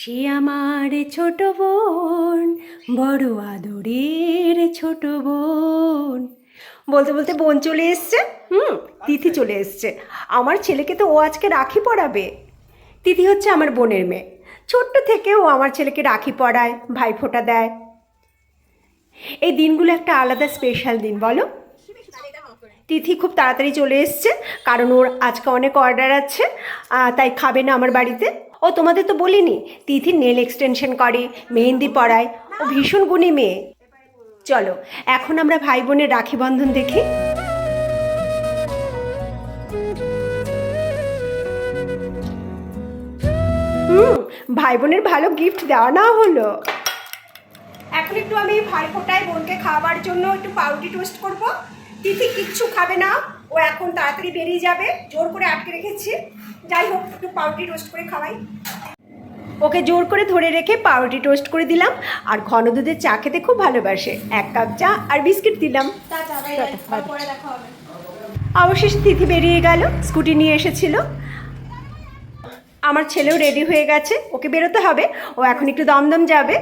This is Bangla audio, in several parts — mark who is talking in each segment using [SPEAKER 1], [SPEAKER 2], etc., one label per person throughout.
[SPEAKER 1] সে আমার ছোট বোন, বড় আদরের ছোট বোন। বলতে বলতে বোন চলে এসছে। তিথি চলে এসছে। আমার ছেলেকে তো ও আজকে রাখি পরাবে। তিথি হচ্ছে আমার বোনের মেয়ে। ছোট্ট থেকে ও আমার ছেলেকে রাখি পরায়, ভাইফোঁটা দেয়। এই দিনগুলো একটা আলাদা স্পেশাল দিন, বলো। তিথি খুব তাড়াতাড়ি চলে এসছে, কারণ ওর আজকে অনেক অর্ডার আছে, তাই খাবে না আমার বাড়িতে। ও তোমাদের তো বলিনি, তিথি নেল এক্সটেনশন করে, মেহেন্দি পরায়, ও ভীষণ গুণী মেয়ে। চলো এখন আমরা ভাই বোনের রাখি বন্ধন দেখি। ভাই বোনের ভালো গিফট দেওয়া না হলো। এখন একটু আমি ভাই ফোটায় বোনকে খাওয়াবার জন্য একটু পাউরুটি টোস্ট করব। তিথি কিচ্ছু খাবে না, ও এখন তাড়াতাড়ি বেরিয়ে যাবে, জোর করে আটকে রেখেছি। যাই হোক, একটু পাউরুটি টোস্ট করে খাওয়াই। ওকে জোর করে ধরে রেখে পাউরুটি টোস্ট করে দিলাম। আর ঘন দুধের চা খেতে খুব ভালোবাসে, 1 কাপ চা আর বিস্কিট দিলাম। অবশেষে তিথি বেরিয়ে গেল, স্কুটি নিয়ে এসেছিল। আমার ছেলেও রেডি হয়ে গেছে, ওকে বেরোতে হবে। ও এখন একটু দমদম যাবে।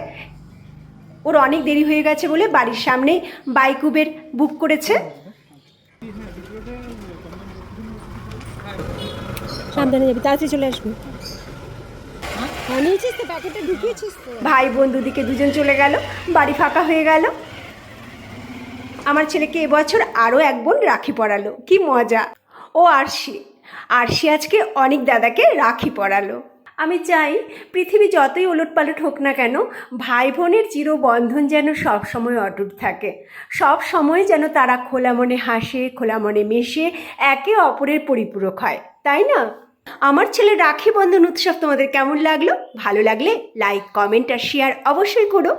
[SPEAKER 1] ওর অনেক দেরি হয়ে গেছে বলে বাড়ির সামনেই বাইক উবের বুক করেছে। সাবধানে যাবি, তাড়াতাড়ি চলে আসবি। ভাই বোন দুদিকে দুজন চলে গেল, বাড়ি ফাঁকা হয়ে গেল। আমার ছেলেকে এবছর আরও এক বোন রাখি পরালো, কি মজা। ও আরশি আজকে অনেক দাদাকে রাখি পরালো। আমি চাই পৃথিবী যতই ওলটপালট হোক না কেন, ভাই বোনের চিরবন্ধন যেন সব সময় অটুট থাকে। সব সময় যেন তারা খোলা মনে হাসে, খোলা মনে মেশে, একে অপরের পরিপূরক হয়, তাই না? আমার ছেলের রাখি বন্ধন উৎসব তোমাদের কেমন লাগলো? ভালো লাগলে লাইক, কমেন্ট আর শেয়ার অবশ্যই করো।